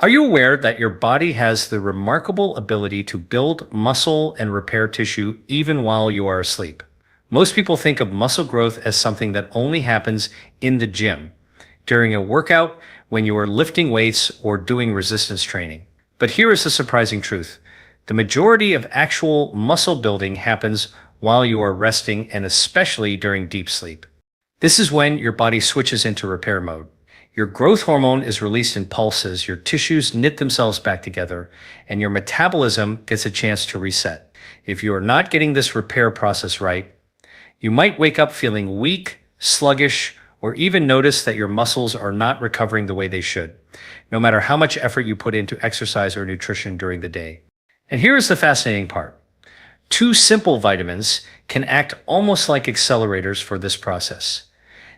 Are you aware that your body has the remarkable ability to build muscle and repair tissue even while you are asleep? Most people think of muscle growth as something that only happens in the gym, during a workout, when you are lifting weights or doing resistance training. But here is the surprising truth. The majority of actual muscle building happens while you are resting and especially during deep sleep. This is when your body switches into repair mode. Your growth hormone is released in pulses, your tissues knit themselves back together, and your metabolism gets a chance to reset. If you are not getting this repair process right, you might wake up feeling weak, sluggish, or even notice that your muscles are not recovering the way they should, no matter how much effort you put into exercise or nutrition during the day. And here is the fascinating part. Two simple vitamins can act almost like accelerators for this process.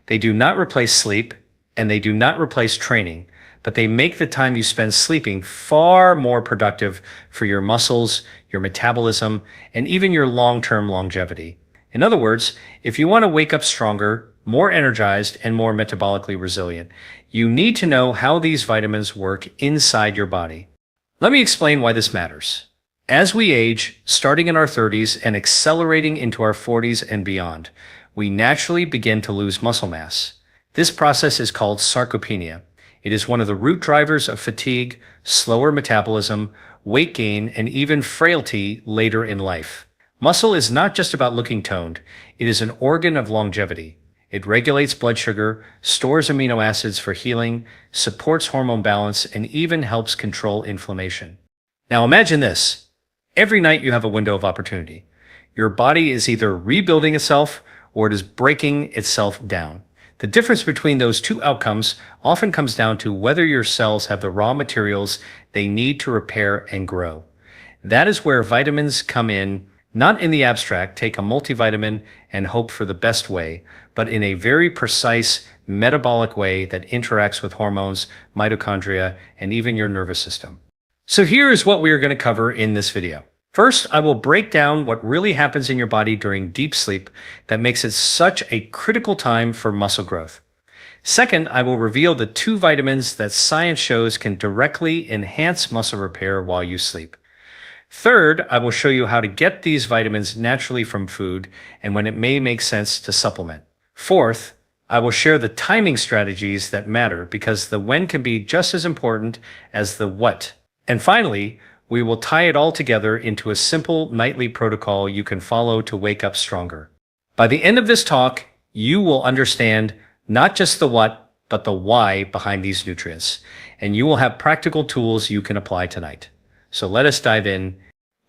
They do not replace sleep, and they do not replace training, but they make the time you spend sleeping far more productive for your muscles, your metabolism, and even your long-term longevity. In other words, if you want to wake up stronger, more energized, and more metabolically resilient, you need to know how these vitamins work inside your body. Let me explain why this matters. As we age, starting in our 30s and accelerating into our 40s and beyond, we naturally begin to lose muscle mass. This process is called sarcopenia. It is one of the root drivers of fatigue, slower metabolism, weight gain, and even frailty later in life. Muscle is not just about looking toned. It is an organ of longevity. It regulates blood sugar, stores amino acids for healing, supports hormone balance, and even helps control inflammation. Now imagine this. Every night you have a window of opportunity. Your body is either rebuilding itself or it is breaking itself down. The difference between those two outcomes often comes down to whether your cells have the raw materials they need to repair and grow. That is where vitamins come in, not in the abstract, take a multivitamin and hope for the best way, but in a very precise metabolic way that interacts with hormones, mitochondria, and even your nervous system. So here is what we are going to cover in this video. First, I will break down what really happens in your body during deep sleep that makes it such a critical time for muscle growth. Second, I will reveal the two vitamins that science shows can directly enhance muscle repair while you sleep. Third, I will show you how to get these vitamins naturally from food and when it may make sense to supplement. Fourth, I will share the timing strategies that matter because the when can be just as important as the what. And finally, we will tie it all together into a simple nightly protocol you can follow to wake up stronger. By the end of this talk, you will understand not just the what, but the why behind these nutrients, and you will have practical tools you can apply tonight. So let us dive in.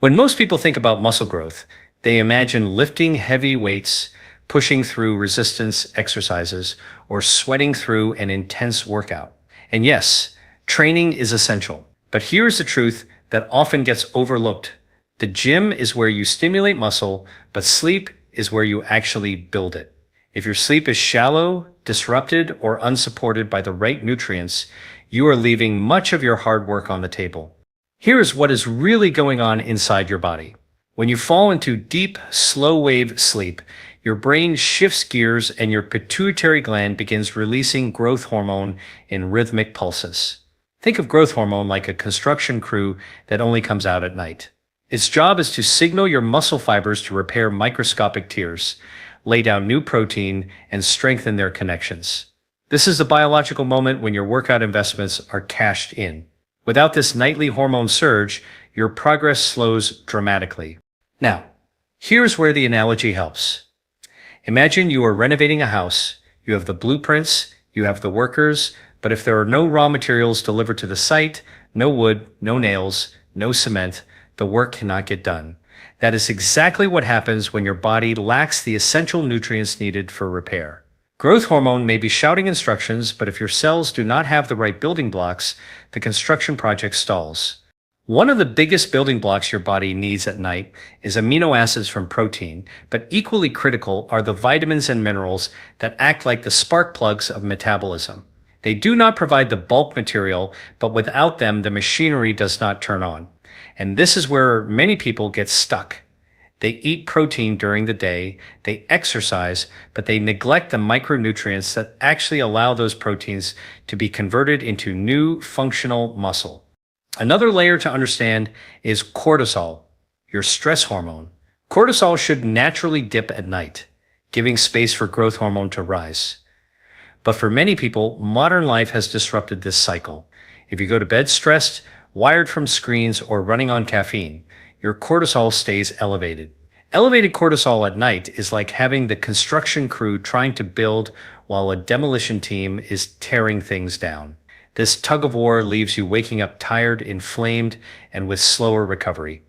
When most people think about muscle growth, they imagine lifting heavy weights, pushing through resistance exercises, or sweating through an intense workout. And yes, training is essential. But here's the truth that often gets overlooked. The gym is where you stimulate muscle, but sleep is where you actually build it. If your sleep is shallow, disrupted, or unsupported by the right nutrients, you are leaving much of your hard work on the table. Here is what is really going on inside your body. When you fall into deep, slow-wave sleep, your brain shifts gears and your pituitary gland begins releasing growth hormone in rhythmic pulses. Think of growth hormone like a construction crew that only comes out at night. Its job is to signal your muscle fibers to repair microscopic tears, lay down new protein, and strengthen their connections. This is the biological moment when your workout investments are cashed in. Without this nightly hormone surge, your progress slows dramatically. Now, here's where the analogy helps. Imagine you are renovating a house. You have the blueprints, you have the workers, but if there are no raw materials delivered to the site, no wood, no nails, no cement, the work cannot get done. That is exactly what happens when your body lacks the essential nutrients needed for repair. Growth hormone may be shouting instructions, but if your cells do not have the right building blocks, the construction project stalls. One of the biggest building blocks your body needs at night is amino acids from protein, but equally critical are the vitamins and minerals that act like the spark plugs of metabolism. They do not provide the bulk material, but without them, the machinery does not turn on. And this is where many people get stuck. They eat protein during the day, they exercise, but they neglect the micronutrients that actually allow those proteins to be converted into new functional muscle. Another layer to understand is cortisol, your stress hormone. Cortisol should naturally dip at night, giving space for growth hormone to rise. But for many people, modern life has disrupted this cycle. If you go to bed stressed, wired from screens, or running on caffeine, your cortisol stays elevated. Elevated cortisol at night is like having the construction crew trying to build while a demolition team is tearing things down. This tug of war leaves you waking up tired, inflamed, and with slower recovery.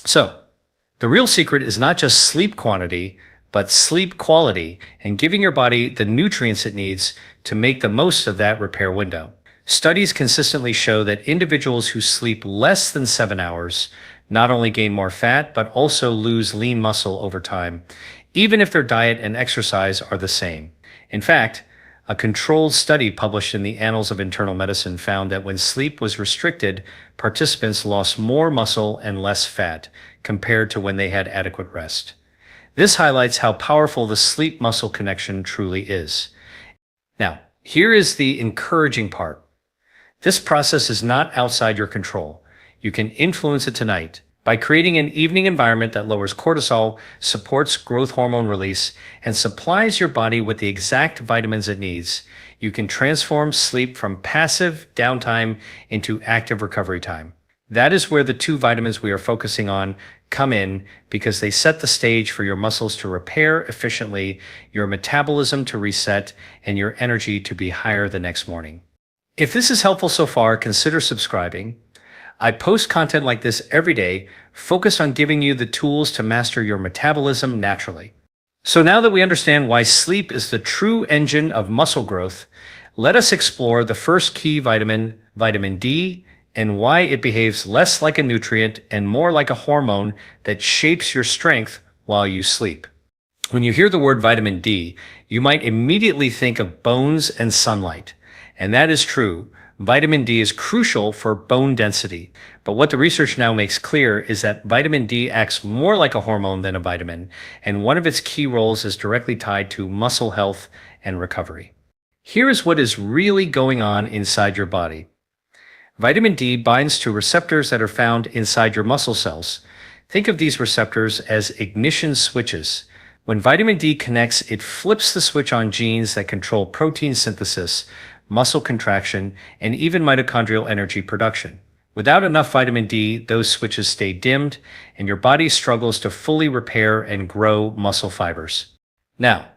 So, the real secret is not just sleep quantity, but sleep quality and giving your body the nutrients it needs to make the most of that repair window. Studies consistently show that individuals who sleep less than 7 hours not only gain more fat, but also lose lean muscle over time, even if their diet and exercise are the same. In fact, a controlled study published in the Annals of Internal Medicine found that when sleep was restricted, participants lost more muscle and less fat compared to when they had adequate rest. This highlights how powerful the sleep-muscle connection truly is. Now, here is the encouraging part. This process is not outside your control. You can influence it tonight by creating an evening environment that lowers cortisol, supports growth hormone release, and supplies your body with the exact vitamins it needs. You can transform sleep from passive downtime into active recovery time. That is where the two vitamins we are focusing on come in, because they set the stage for your muscles to repair efficiently, your metabolism to reset, and your energy to be higher the next morning. If this is helpful so far, consider subscribing. I post content like this every day, focused on giving you the tools to master your metabolism naturally. So now that we understand why sleep is the true engine of muscle growth, let us explore the first key vitamin, vitamin D, and why it behaves less like a nutrient and more like a hormone that shapes your strength while you sleep. When you hear the word vitamin D, you might immediately think of bones and sunlight. And that is true. Vitamin D is crucial for bone density. But what the research now makes clear is that vitamin D acts more like a hormone than a vitamin, and one of its key roles is directly tied to muscle health and recovery. Here is what is really going on inside your body. Vitamin D binds to receptors that are found inside your muscle cells. Think of these receptors as ignition switches. When vitamin D connects, it flips the switch on genes that control protein synthesis, muscle contraction, and even mitochondrial energy production. Without enough vitamin D, those switches stay dimmed, and your body struggles to fully repair and grow muscle fibers. Now,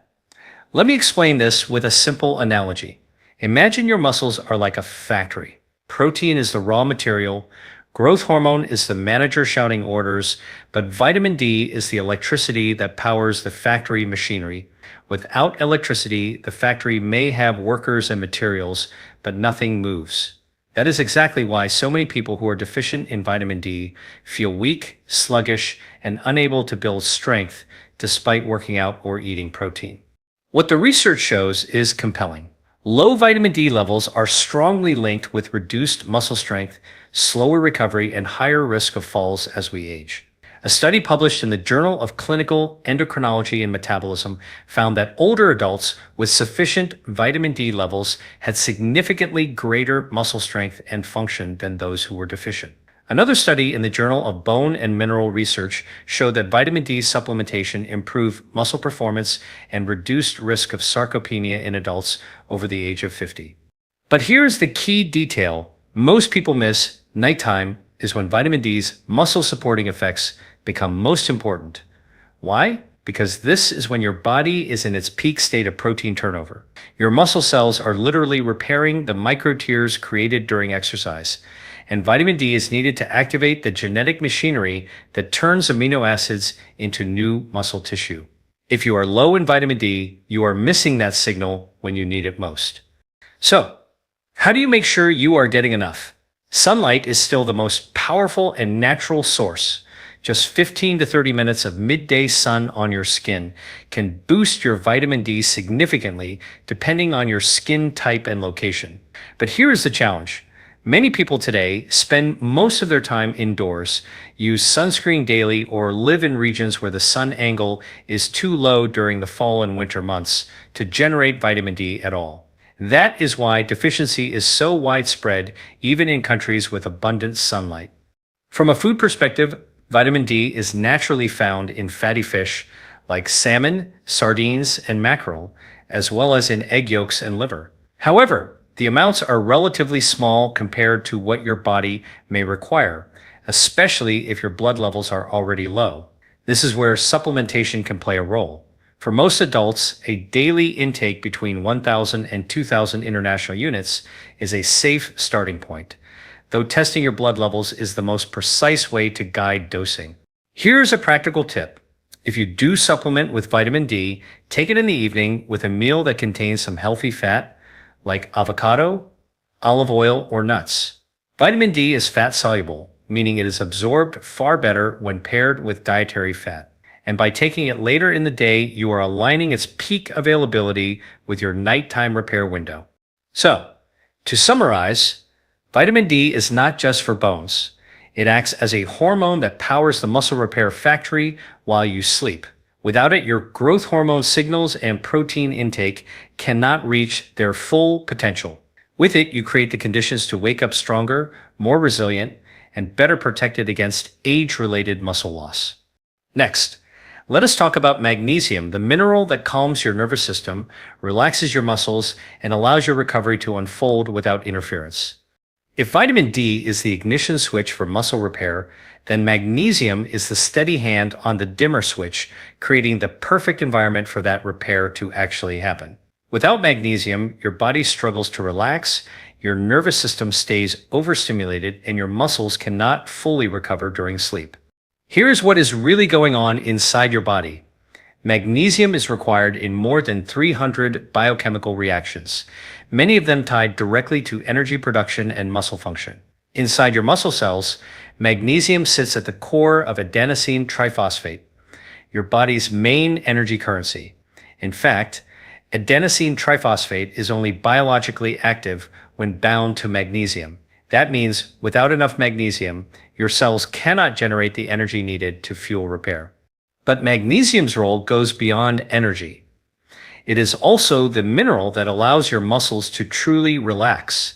let me explain this with a simple analogy. Imagine your muscles are like a factory. Protein is the raw material, growth hormone is the manager shouting orders, but vitamin D is the electricity that powers the factory machinery. Without electricity, the factory may have workers and materials, but nothing moves. That is exactly why so many people who are deficient in vitamin D feel weak, sluggish, and unable to build strength despite working out or eating protein. What the research shows is compelling. Low vitamin D levels are strongly linked with reduced muscle strength, slower recovery, and higher risk of falls as we age. A study published in the Journal of Clinical Endocrinology and Metabolism found that older adults with sufficient vitamin D levels had significantly greater muscle strength and function than those who were deficient. Another study in the Journal of Bone and Mineral Research showed that vitamin D supplementation improved muscle performance and reduced risk of sarcopenia in adults over the age of 50. But here's the key detail most people miss: nighttime is when vitamin D's muscle supporting effects become most important. Why? Because this is when your body is in its peak state of protein turnover. Your muscle cells are literally repairing the micro tears created during exercise, and vitamin D is needed to activate the genetic machinery that turns amino acids into new muscle tissue. If you are low in vitamin D, you are missing that signal when you need it most. So, how do you make sure you are getting enough? Sunlight is still the most powerful and natural source. Just 15 to 30 minutes of midday sun on your skin can boost your vitamin D significantly depending on your skin type and location. But here is the challenge. Many people today spend most of their time indoors, use sunscreen daily, or live in regions where the sun angle is too low during the fall and winter months to generate vitamin D at all. That is why deficiency is so widespread, even in countries with abundant sunlight. From a food perspective, vitamin D is naturally found in fatty fish like salmon, sardines, and mackerel, as well as in egg yolks and liver. However, the amounts are relatively small compared to what your body may require, especially if your blood levels are already low. This is where supplementation can play a role. For most adults, a daily intake between 1,000 and 2,000 international units is a safe starting point, though testing your blood levels is the most precise way to guide dosing. Here's a practical tip. If you do supplement with vitamin D, take it in the evening with a meal that contains some healthy fat, like avocado, olive oil, or nuts. Vitamin D is fat soluble, meaning it is absorbed far better when paired with dietary fat. And by taking it later in the day, you are aligning its peak availability with your nighttime repair window. So, to summarize, vitamin D is not just for bones. It acts as a hormone that powers the muscle repair factory while you sleep. Without it, your growth hormone signals and protein intake cannot reach their full potential. With it, you create the conditions to wake up stronger, more resilient, and better protected against age-related muscle loss. Next, let us talk about magnesium, the mineral that calms your nervous system, relaxes your muscles, and allows your recovery to unfold without interference. If vitamin D is the ignition switch for muscle repair, then magnesium is the steady hand on the dimmer switch, creating the perfect environment for that repair to actually happen. Without magnesium, your body struggles to relax, your nervous system stays overstimulated, and your muscles cannot fully recover during sleep. Here's what is really going on inside your body. Magnesium is required in more than 300 biochemical reactions, many of them tied directly to energy production and muscle function. Inside your muscle cells, magnesium sits at the core of adenosine triphosphate, your body's main energy currency. In fact, adenosine triphosphate is only biologically active when bound to magnesium. That means without enough magnesium, your cells cannot generate the energy needed to fuel repair. But magnesium's role goes beyond energy. It is also the mineral that allows your muscles to truly relax.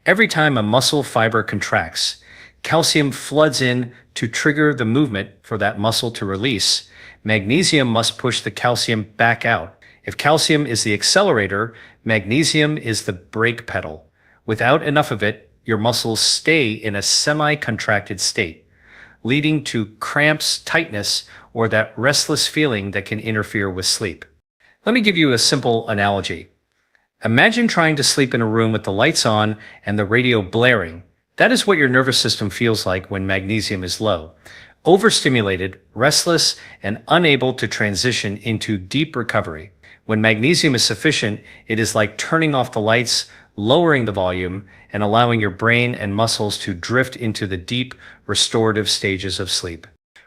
Every time a muscle fiber contracts, calcium floods in to trigger the movement for that muscle to release. Magnesium must push the calcium back out. If calcium is the accelerator, magnesium is the brake pedal. Without enough of it, your muscles stay in a semi-contracted state, leading to cramps, tightness, or that restless feeling that can interfere with sleep. Let me give you a simple analogy. Imagine trying to sleep in a room with the lights on and the radio blaring. That is what your nervous system feels like when magnesium is low. Overstimulated, restless, and unable to transition into deep recovery. When magnesium is sufficient, it is like turning off the lights, lowering the volume, and allowing your brain and muscles to drift into the deep, restorative stages of sleep.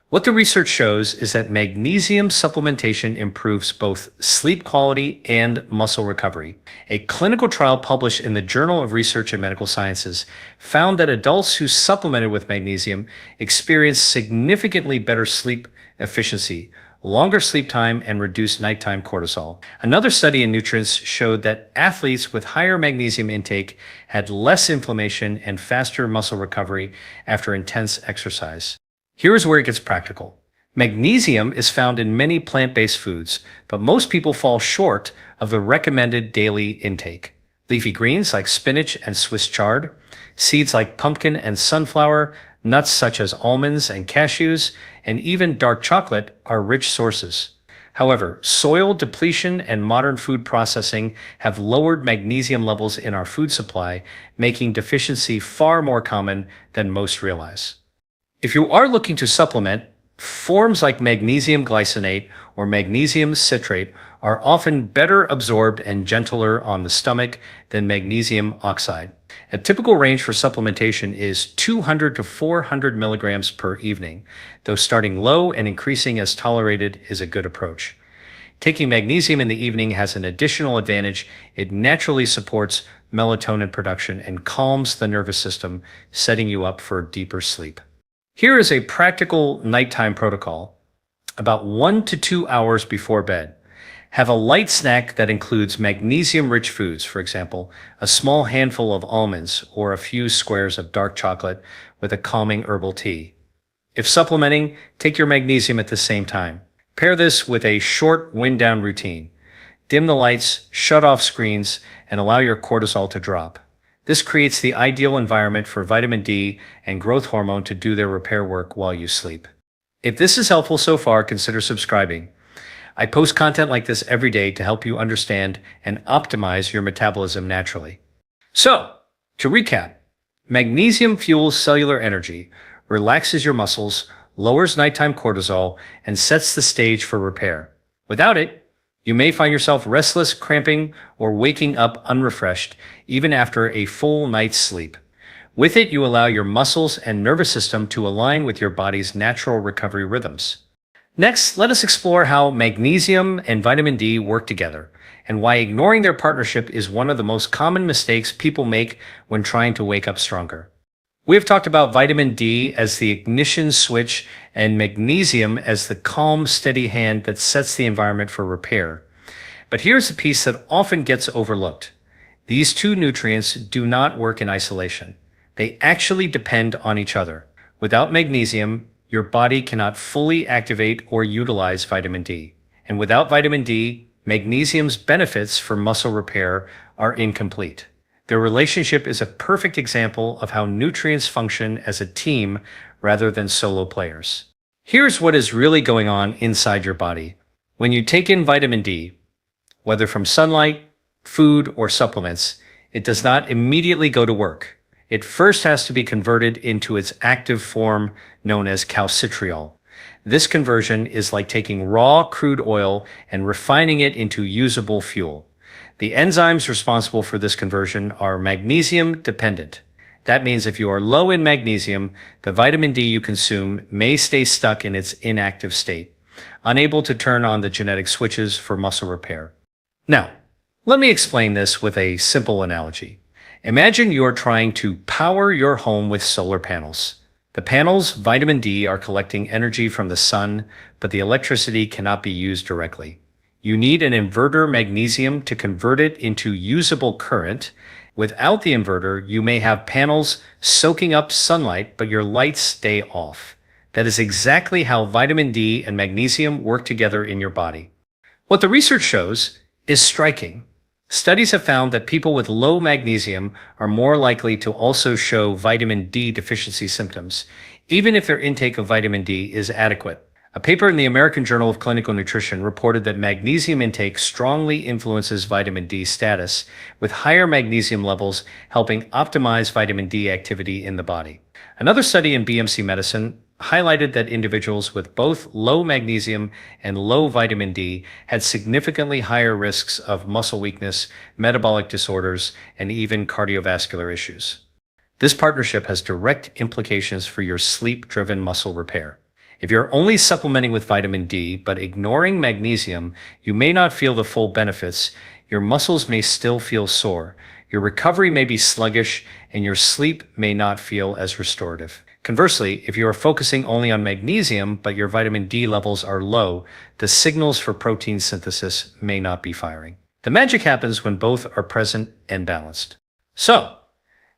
What the research shows is that magnesium supplementation improves both sleep quality and muscle recovery. A clinical trial published in the Journal of Research in Medical Sciences found that adults who supplemented with magnesium experienced significantly better sleep efficiency, longer sleep time, and reduced nighttime cortisol. Another study in Nutrients showed that athletes with higher magnesium intake had less inflammation and faster muscle recovery after intense exercise. Here's where it gets practical. Magnesium is found in many plant-based foods, but most people fall short of the recommended daily intake. Leafy greens like spinach and Swiss chard, seeds like pumpkin and sunflower, nuts such as almonds and cashews, and even dark chocolate are rich sources. However, soil depletion and modern food processing have lowered magnesium levels in our food supply, making deficiency far more common than most realize. If you are looking to supplement, forms like magnesium glycinate or magnesium citrate are often better absorbed and gentler on the stomach than magnesium oxide. A typical range for supplementation is 200 to 400 milligrams per evening, though starting low and increasing as tolerated is a good approach. Taking magnesium in the evening has an additional advantage. It naturally supports melatonin production and calms the nervous system, setting you up for deeper sleep. Here is a practical nighttime protocol. About 1 to 2 hours before bed, Have a light snack that includes magnesium-rich foods, for example, a small handful of almonds or a few squares of dark chocolate with a calming herbal tea. If supplementing, take your magnesium at the same time. Pair this with a short wind-down routine. Dim the lights, shut off screens, and allow your cortisol to drop. This creates the ideal environment for vitamin D and growth hormone to do their repair work while you sleep. If this is helpful so far, consider subscribing. I post content like this every day to help you understand and optimize your metabolism naturally. So, to recap, magnesium fuels cellular energy, relaxes your muscles, lowers nighttime cortisol, and sets the stage for repair. Without it, you may find yourself restless, cramping, or waking up unrefreshed, even after a full night's sleep. With it, you allow your muscles and nervous system to align with your body's natural recovery rhythms. Next, let us explore how magnesium and vitamin D work together, and why ignoring their partnership is one of the most common mistakes people make when trying to wake up stronger. We have talked about vitamin D as the ignition switch and magnesium as the calm, steady hand that sets the environment for repair. But here's the piece that often gets overlooked. These two nutrients do not work in isolation. They actually depend on each other. Without magnesium, your body cannot fully activate or utilize vitamin D. And without vitamin D, magnesium's benefits for muscle repair are incomplete. Their relationship is a perfect example of how nutrients function as a team rather than solo players. Here's what is really going on inside your body. When you take in vitamin D, whether from sunlight, food, or supplements, it does not immediately go to work. It first has to be converted into its active form known as calcitriol. This conversion is like taking raw crude oil and refining it into usable fuel. The enzymes responsible for this conversion are magnesium dependent. That means if you are low in magnesium, the vitamin D you consume may stay stuck in its inactive state, unable to turn on the genetic switches for muscle repair. Now, let me explain this with a simple analogy. Imagine you're trying to power your home with solar panels. The panels' vitamin D are collecting energy from the sun, but the electricity cannot be used directly. You need an inverter magnesium to convert it into usable current. Without the inverter, you may have panels soaking up sunlight, but your lights stay off. That is exactly how vitamin D and magnesium work together in your body. What the research shows is striking. Studies have found that people with low magnesium are more likely to also show vitamin D deficiency symptoms, even if their intake of vitamin D is adequate. A paper in the American Journal of Clinical Nutrition reported that magnesium intake strongly influences vitamin D status, with higher magnesium levels helping optimize vitamin D activity in the body. Another study in BMC Medicine highlighted that individuals with both low magnesium and low vitamin D had significantly higher risks of muscle weakness, metabolic disorders, and even cardiovascular issues. This partnership has direct implications for your sleep-driven muscle repair. If you're only supplementing with vitamin D but ignoring magnesium, you may not feel the full benefits. Your muscles may still feel sore, your recovery may be sluggish, and your sleep may not feel as restorative. Conversely, if you are focusing only on magnesium but your vitamin D levels are low, the signals for protein synthesis may not be firing. The magic happens when both are present and balanced. So,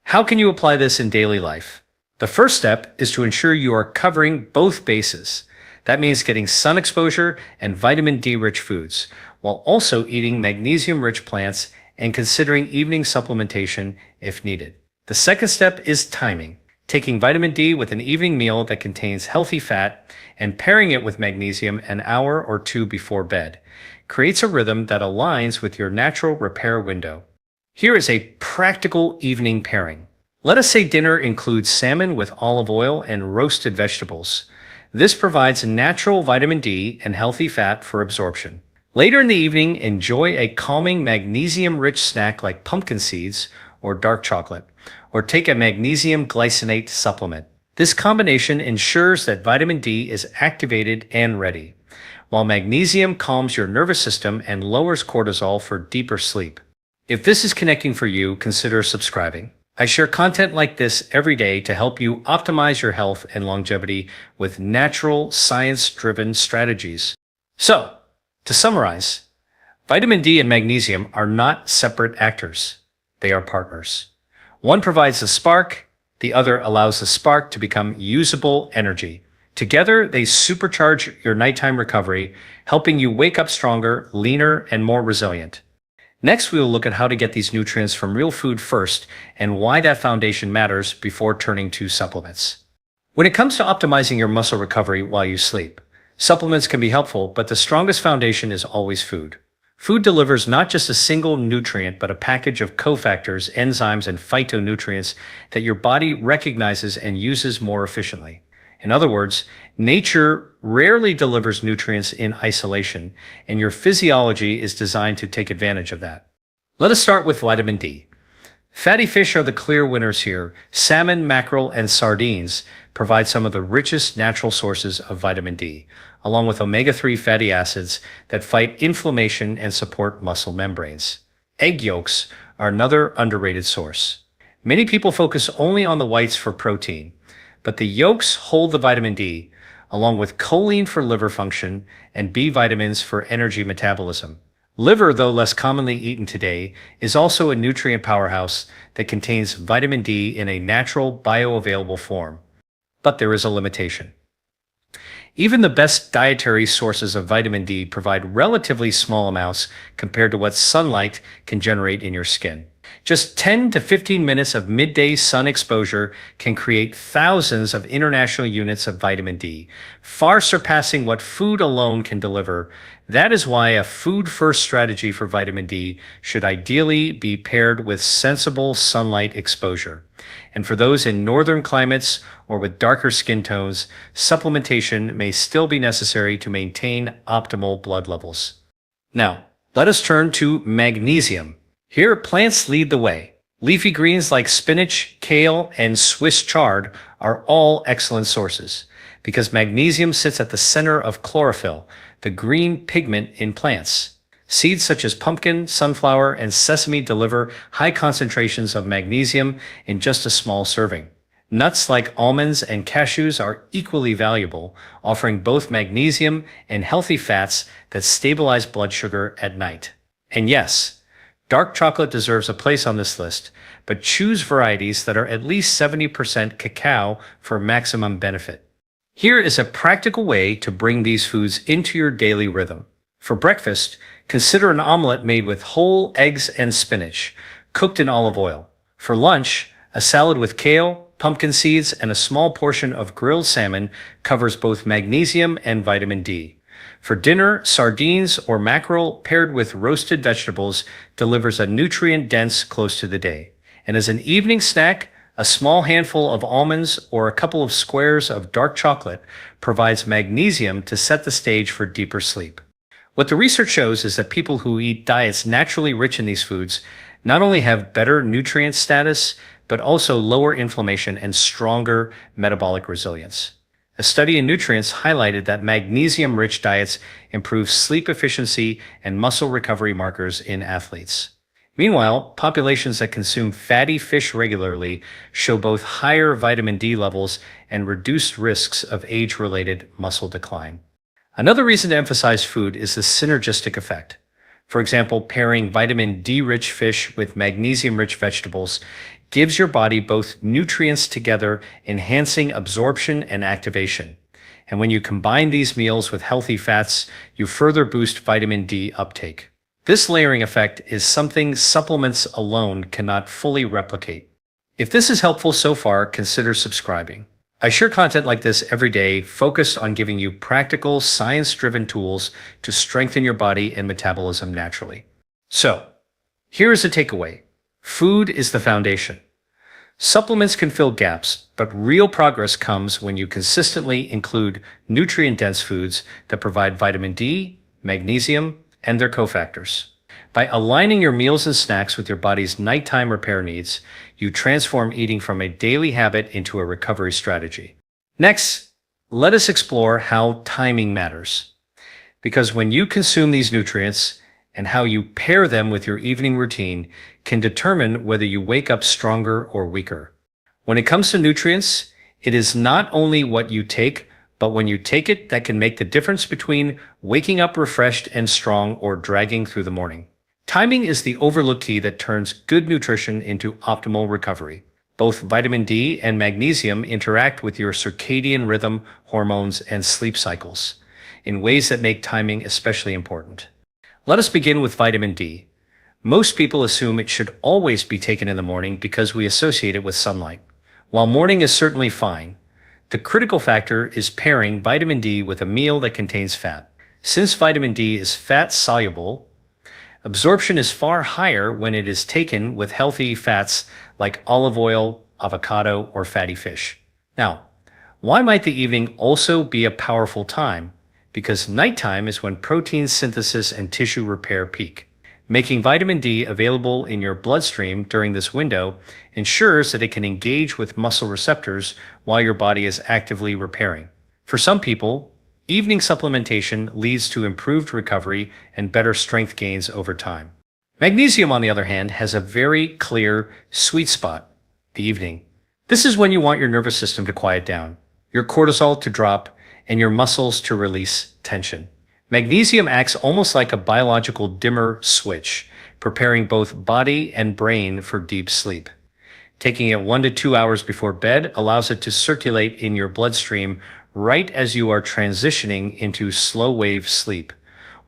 how can you apply this in daily life? The first step is to ensure you are covering both bases. That means getting sun exposure and vitamin D-rich foods, while also eating magnesium-rich plants and considering evening supplementation if needed. The second step is timing, taking vitamin D with an evening meal that contains healthy fat and pairing it with magnesium an hour or two before bed creates a rhythm that aligns with your natural repair window. Here is a practical evening pairing. Let us say dinner includes salmon with olive oil and roasted vegetables. This provides natural vitamin D and healthy fat for absorption. Later in the evening, enjoy a calming magnesium-rich snack like pumpkin seeds or dark chocolate, or take a magnesium glycinate supplement. This combination ensures that vitamin D is activated and ready, while magnesium calms your nervous system and lowers cortisol for deeper sleep. If this is connecting for you, consider subscribing. I share content like this every day to help you optimize your health and longevity with natural, science-driven strategies. So, to summarize, Vitamin D and magnesium are not separate actors. They are partners. One provides the spark, the other allows the spark to become usable energy. Together, they supercharge your nighttime recovery, helping you wake up stronger, leaner, and more resilient. Next, we will look at how to get these nutrients from real food first and why that foundation matters before turning to supplements. When it comes to optimizing your muscle recovery while you sleep, supplements can be helpful, but the strongest foundation is always food. Food delivers not just a single nutrient, but a package of cofactors, enzymes, and phytonutrients that your body recognizes and uses more efficiently. In other words, nature rarely delivers nutrients in isolation, and your physiology is designed to take advantage of that. Let us start with vitamin D. Fatty fish are the clear winners here. Salmon, mackerel, and sardines provide some of the richest natural sources of vitamin D, along with omega-3 fatty acids that fight inflammation and support muscle membranes. Egg yolks are another underrated source. Many people focus only on the whites for protein, but the yolks hold the vitamin D, along with choline for liver function and B vitamins for energy metabolism. Liver, though less commonly eaten today, is also a nutrient powerhouse that contains vitamin D in a natural, bioavailable form. But there is a limitation. Even the best dietary sources of vitamin D provide relatively small amounts compared to what sunlight can generate in your skin. Just 10 to 15 minutes of midday sun exposure can create thousands of international units of vitamin D, far surpassing what food alone can deliver. That is why a food-first strategy for vitamin D should ideally be paired with sensible sunlight exposure. And for those in northern climates or with darker skin tones, supplementation may still be necessary to maintain optimal blood levels. Now, let us turn to magnesium. Here, plants lead the way. Leafy greens like spinach, kale, and Swiss chard are all excellent sources because magnesium sits at the center of chlorophyll, the green pigment in plants. Seeds such as pumpkin, sunflower, and sesame deliver high concentrations of magnesium in just a small serving. Nuts like almonds and cashews are equally valuable, offering both magnesium and healthy fats that stabilize blood sugar at night. And yes, dark chocolate deserves a place on this list, but choose varieties that are at least 70% cacao for maximum benefit. Here is a practical way to bring these foods into your daily rhythm. For breakfast, consider an omelet made with whole eggs and spinach, cooked in olive oil. For lunch, a salad with kale, pumpkin seeds, and a small portion of grilled salmon covers both magnesium and vitamin D. For dinner, sardines or mackerel paired with roasted vegetables delivers a nutrient-dense close to the day. And as an evening snack, a small handful of almonds or a couple of squares of dark chocolate provides magnesium to set the stage for deeper sleep. What the research shows is that people who eat diets naturally rich in these foods not only have better nutrient status, but also lower inflammation and stronger metabolic resilience. A study in nutrients highlighted that magnesium-rich diets improve sleep efficiency and muscle recovery markers in athletes. Meanwhile, populations that consume fatty fish regularly show both higher vitamin D levels and reduced risks of age-related muscle decline. Another reason to emphasize food is the synergistic effect. For example, pairing vitamin D-rich fish with magnesium-rich vegetables gives your body both nutrients together, enhancing absorption and activation. And when you combine these meals with healthy fats, you further boost vitamin D uptake. This layering effect is something supplements alone cannot fully replicate. If this is helpful so far, consider subscribing. I share content like this every day, focused on giving you practical, science-driven tools to strengthen your body and metabolism naturally. So, here is a takeaway. Food is the foundation. Supplements can fill gaps, but real progress comes when you consistently include nutrient-dense foods that provide vitamin D, magnesium, and their cofactors. By aligning your meals and snacks with your body's nighttime repair needs, you transform eating from a daily habit into a recovery strategy. Next, let us explore how timing matters. Because when you consume these nutrients and how you pair them with your evening routine can determine whether you wake up stronger or weaker. When it comes to nutrients, it is not only what you take, But when you take it, that can make the difference between waking up refreshed and strong or dragging through the morning. Timing is the overlooked key that turns good nutrition into optimal recovery. Both vitamin D and magnesium interact with your circadian rhythm, hormones, and sleep cycles in ways that make timing especially important. Let us begin with vitamin D. Most people assume it should always be taken in the morning because we associate it with sunlight. While morning is certainly fine, the critical factor is pairing vitamin D with a meal that contains fat. Since vitamin D is fat soluble, absorption is far higher when it is taken with healthy fats like olive oil, avocado, or fatty fish. Now, why might the evening also be a powerful time? Because nighttime is when protein synthesis and tissue repair peak. Making vitamin D available in your bloodstream during this window ensures that it can engage with muscle receptors while your body is actively repairing. For some people, evening supplementation leads to improved recovery and better strength gains over time. Magnesium, on the other hand, has a very clear sweet spot, the evening. This is when you want your nervous system to quiet down, your cortisol to drop, and your muscles to release tension. Magnesium acts almost like a biological dimmer switch, preparing both body and brain for deep sleep. Taking it 1 to 2 hours before bed allows it to circulate in your bloodstream right as you are transitioning into slow-wave sleep,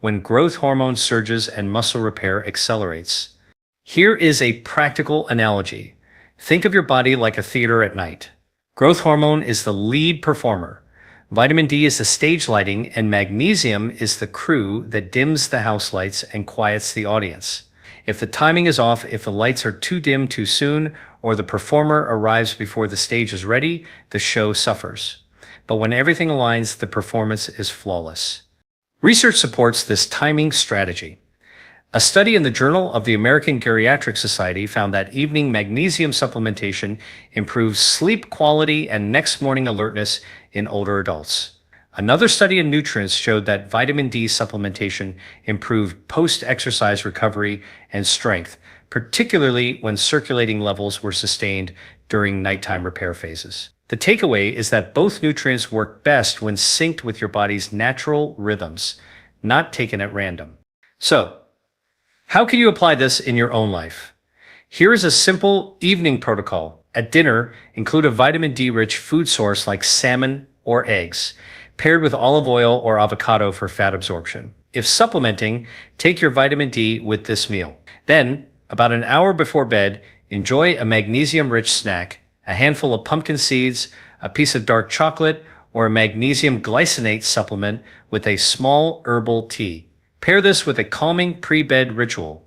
when growth hormone surges and muscle repair accelerates. Here is a practical analogy. Think of your body like a theater at night. Growth hormone is the lead performer. Vitamin D is the stage lighting, and magnesium is the crew that dims the house lights and quiets the audience. If the timing is off, if the lights are too dim too soon, or the performer arrives before the stage is ready, the show suffers. But when everything aligns, the performance is flawless. Research supports this timing strategy. A study in the Journal of the American Geriatric Society found that evening magnesium supplementation improves sleep quality and next morning alertness in older adults. Another study in Nutrients showed that vitamin D supplementation improved post-exercise recovery and strength, particularly when circulating levels were sustained during nighttime repair phases. The takeaway is that both nutrients work best when synced with your body's natural rhythms, not taken at random. So, how can you apply this in your own life? Here is a simple evening protocol. At dinner, include a vitamin D-rich food source like salmon or eggs, paired with olive oil or avocado for fat absorption. If supplementing, take your vitamin D with this meal. Then, about an hour before bed, enjoy a magnesium-rich snack, a handful of pumpkin seeds, a piece of dark chocolate, or a magnesium glycinate supplement with a small herbal tea. Pair this with a calming pre-bed ritual,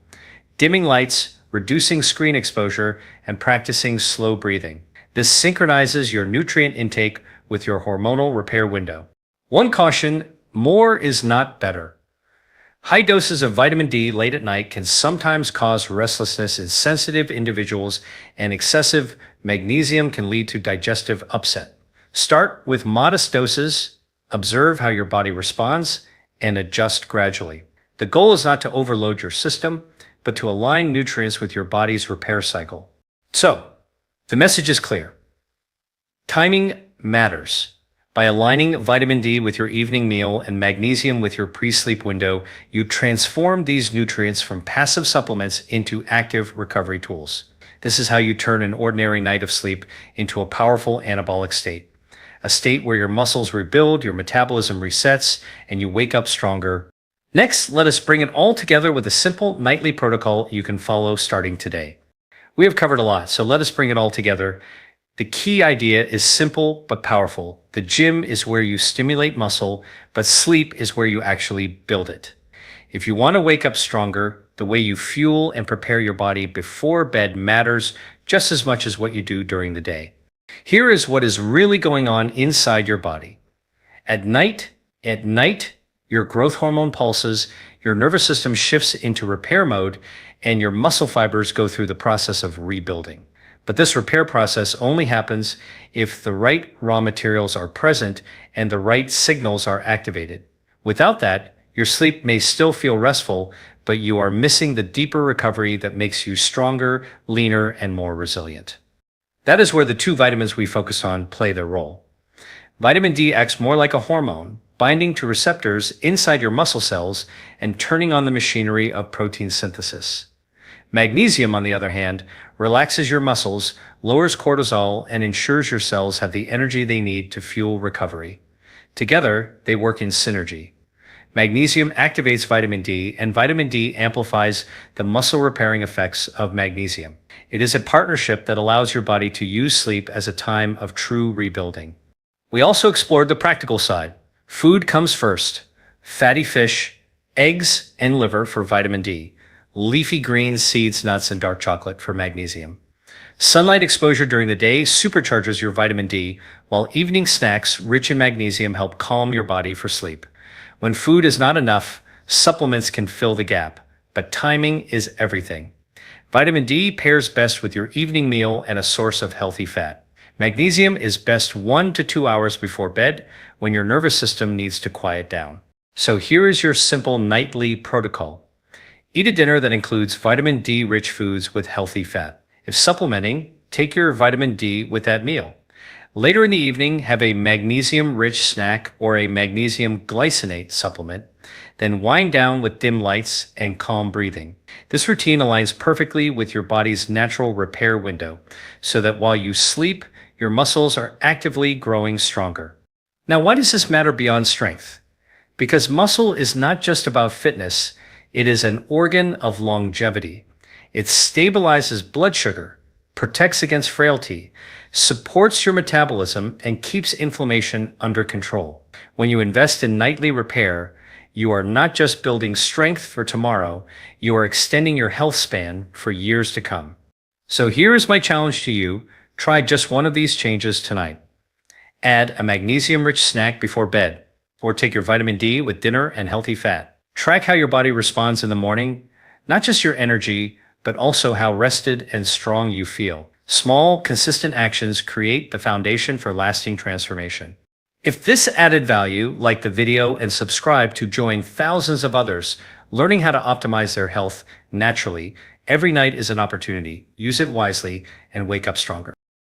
dimming lights, reducing screen exposure, and practicing slow breathing. This synchronizes your nutrient intake with your hormonal repair window. One caution, more is not better. High doses of vitamin D late at night can sometimes cause restlessness in sensitive individuals, and excessive magnesium can lead to digestive upset. Start with modest doses, observe how your body responds, and adjust gradually. The goal is not to overload your system, but to align nutrients with your body's repair cycle. So, the message is clear. Timing matters. By aligning vitamin D with your evening meal and magnesium with your pre-sleep window, you transform these nutrients from passive supplements into active recovery tools. This is how you turn an ordinary night of sleep into a powerful anabolic state. A state where your muscles rebuild, your metabolism resets, and you wake up stronger. Next, let us bring it all together with a simple nightly protocol you can follow starting today. We have covered a lot, so let us bring it all together. The key idea is simple but powerful. The gym is where you stimulate muscle, but sleep is where you actually build it. If you want to wake up stronger, the way you fuel and prepare your body before bed matters just as much as what you do during the day. Here is what is really going on inside your body. At night, your growth hormone pulses, your nervous system shifts into repair mode, and your muscle fibers go through the process of rebuilding. But this repair process only happens if the right raw materials are present and the right signals are activated. Without that, your sleep may still feel restful, but you are missing the deeper recovery that makes you stronger, leaner, and more resilient. That is where the two vitamins we focus on play their role. Vitamin D acts more like a hormone, binding to receptors inside your muscle cells and turning on the machinery of protein synthesis. Magnesium, on the other hand, relaxes your muscles, lowers cortisol, and ensures your cells have the energy they need to fuel recovery. Together, they work in synergy. Magnesium activates vitamin D, and vitamin D amplifies the muscle repairing effects of magnesium. It is a partnership that allows your body to use sleep as a time of true rebuilding. We also explored the practical side. Food comes first. Fatty fish, eggs, and liver for vitamin D. Leafy greens, seeds, nuts, and dark chocolate for magnesium. Sunlight exposure during the day supercharges your vitamin D, while evening snacks rich in magnesium help calm your body for sleep. When food is not enough, supplements can fill the gap, but timing is everything. Vitamin D pairs best with your evening meal and a source of healthy fat. Magnesium is best 1 to 2 hours before bed when your nervous system needs to quiet down. So here is your simple nightly protocol. Eat a dinner that includes vitamin D-rich foods with healthy fat. If supplementing, take your vitamin D with that meal. Later in the evening, have a magnesium-rich snack or a magnesium glycinate supplement. Then wind down with dim lights and calm breathing. This routine aligns perfectly with your body's natural repair window, so that while you sleep, your muscles are actively growing stronger. Now, why does this matter beyond strength? Because muscle is not just about fitness, it is an organ of longevity. It stabilizes blood sugar, protects against frailty, supports your metabolism, and keeps inflammation under control. When you invest in nightly repair, you are not just building strength for tomorrow, you are extending your health span for years to come. So here is my challenge to you. Try just one of these changes tonight. Add a magnesium-rich snack before bed, or take your vitamin D with dinner and healthy fat. Track how your body responds in the morning, not just your energy, but also how rested and strong you feel. Small, consistent actions create the foundation for lasting transformation. If this added value, like the video and subscribe to join thousands of others learning how to optimize their health naturally. Every night is an opportunity. Use it wisely and wake up stronger.